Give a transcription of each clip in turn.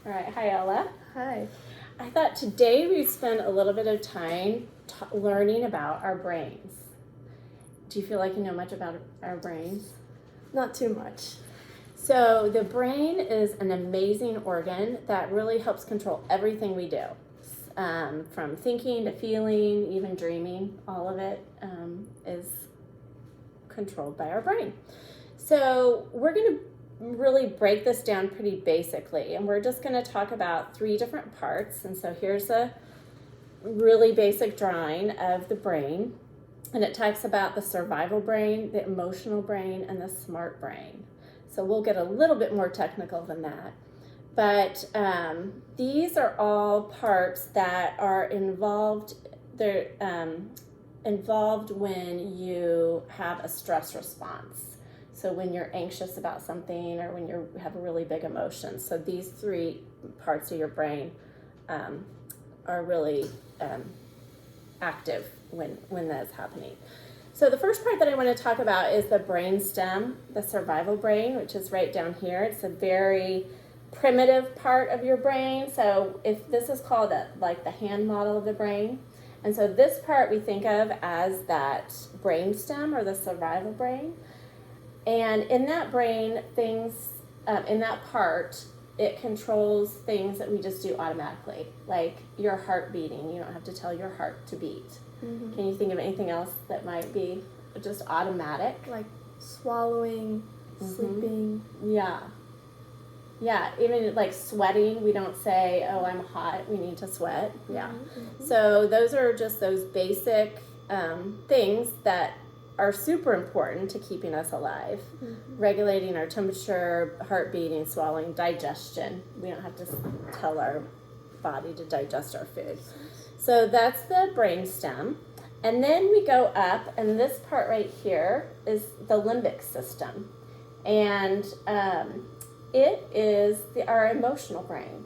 All right. Hi, Ella. Hi. I thought today we'd spend a little bit of time learning about our brains. Do you feel like you know much about our brains? Not too much. So the brain is an amazing organ that really helps control everything we do. From thinking to feeling, even dreaming, all of it is controlled by our brain. So we're going to really break this down pretty basically, and we're just going to talk about 3 different parts. And so here's a really basic drawing of the brain, and it talks about the survival brain, the emotional brain, and the smart brain. So we'll get a little bit more technical than that. But these are all parts that are involved. They're involved when you have a stress response. So when you're anxious about something or when you have a really big emotion. So these 3 parts of your brain are really active when that's happening. So the first part that I want to talk about is the brain stem, the survival brain, which is right down here. It's a very primitive part of your brain. So if this is called like the hand model of the brain. And so this part we think of as that brain stem or the survival brain. And in that brain, things, in that part, it controls things that we just do automatically, like your heart beating. You don't have to tell your heart to beat. Mm-hmm. Can you think of anything else that might be just automatic? Like swallowing, sleeping. Yeah. Yeah, even like sweating, we don't say, oh, I'm hot, we need to sweat. Yeah. Mm-hmm. So those are just those basic things that are super important to keeping us alive. Mm-hmm. Regulating our temperature, heart beating, swallowing, digestion. We don't have to tell our body to digest our food. So that's the brain stem. And then we go up, and this part right here is the limbic system. And it is our emotional brain.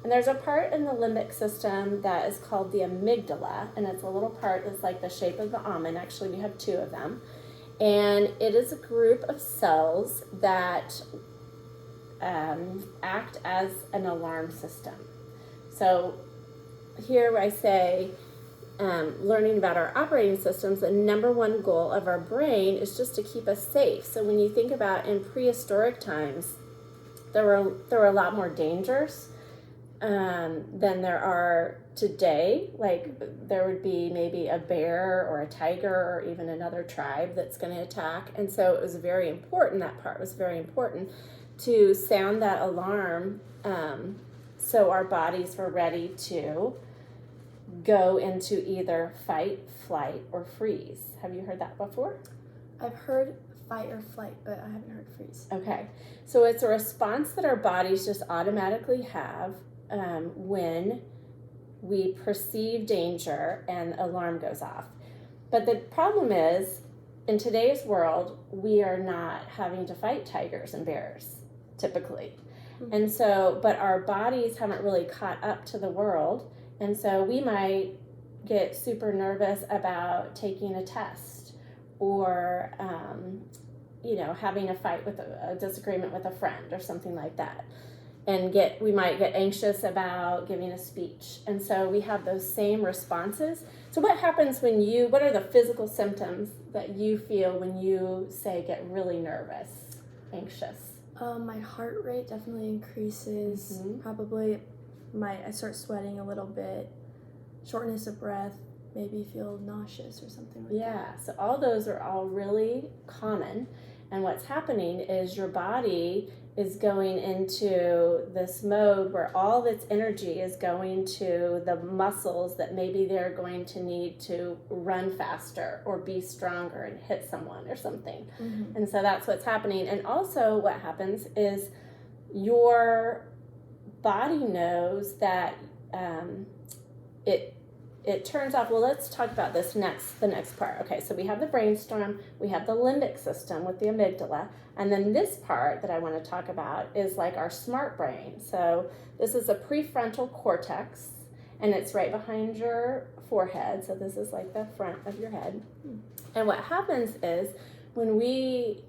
And there's a part in the limbic system that is called the amygdala, and it's a little part that's like the shape of the almond. Actually, we have 2 of them. And it is a group of cells that act as an alarm system. So here I say, learning about our operating systems, the number 1 goal of our brain is just to keep us safe. So when you think about in prehistoric times, there were a lot more dangers than there are today. Like there would be maybe a bear or a tiger or even another tribe that's going to attack. And so it was very important, that part was very important to sound that alarm so our bodies were ready to go into either fight, flight, or freeze. Have you heard that before? I've heard fight or flight, but I haven't heard freeze. Okay, so it's a response that our bodies just automatically have when we perceive danger and alarm goes off. But the problem is, in today's world, we are not having to fight tigers and bears, typically. Mm-hmm. And so, but our bodies haven't really caught up to the world, and so we might get super nervous about taking a test or having a fight with a disagreement with a friend or something like that. And we might get anxious about giving a speech. And so we have those same responses. So what happens what are the physical symptoms that you feel when you, say, get really nervous, anxious? My heart rate definitely increases. Mm-hmm. Probably I start sweating a little bit, shortness of breath, maybe feel nauseous or something like that. Yeah, so all those are all really common. And what's happening is your body is going into this mode where all of its energy is going to the muscles that maybe they're going to need to run faster or be stronger and hit someone or something. Mm-hmm. And so that's what's happening. And also what happens is your body knows that it turns off. Well, let's talk about the next part. Okay, so we have the brainstorm, we have the limbic system with the amygdala, and then this part that I want to talk about is like our smart brain. So this is a prefrontal cortex, and it's right behind your forehead. So this is like the front of your head. And what happens is when we,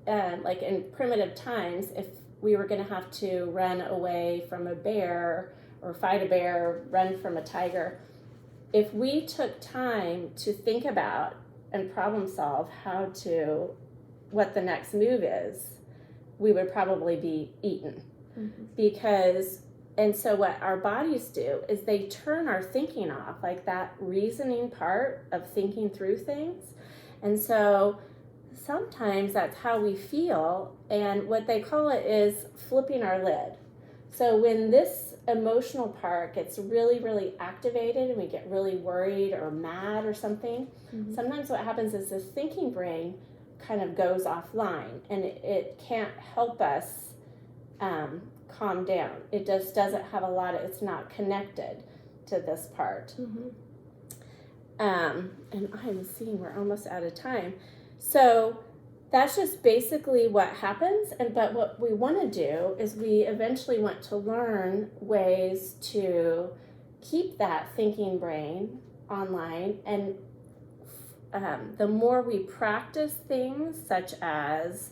like in primitive times, if we were going to have to run away from a bear or fight a bear, run from a tiger. If we took time to think about and problem solve what the next move is, we would probably be eaten. And so what our bodies do is they turn our thinking off, like that reasoning part of thinking through things. And so sometimes that's how we feel, and what they call it is flipping our lid. So when this emotional part gets really, really activated and we get really worried or mad or something, sometimes what happens is this thinking brain kind of goes offline, and it can't help us calm down. It just doesn't have it's not connected to this part. And I'm seeing we're almost out of time. So that's just basically what happens. But what we want to do is we eventually want to learn ways to keep that thinking brain online. And the more we practice things such as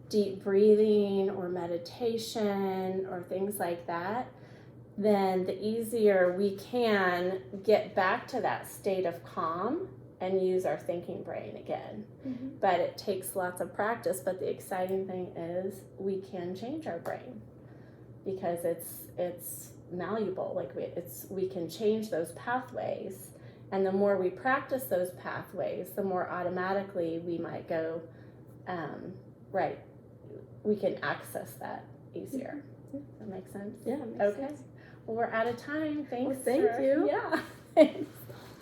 deep breathing or meditation or things like that, then the easier we can get back to that state of calm and use our thinking brain again. But it takes lots of practice. But the exciting thing is we can change our brain because it's malleable. Like we can change those pathways, and the more we practice those pathways, the more automatically we might go right. We can access that easier. Does that make sense? Yeah, it makes sense. Well, we're out of time. Thanks. Well, thank you. Yeah. Thanks.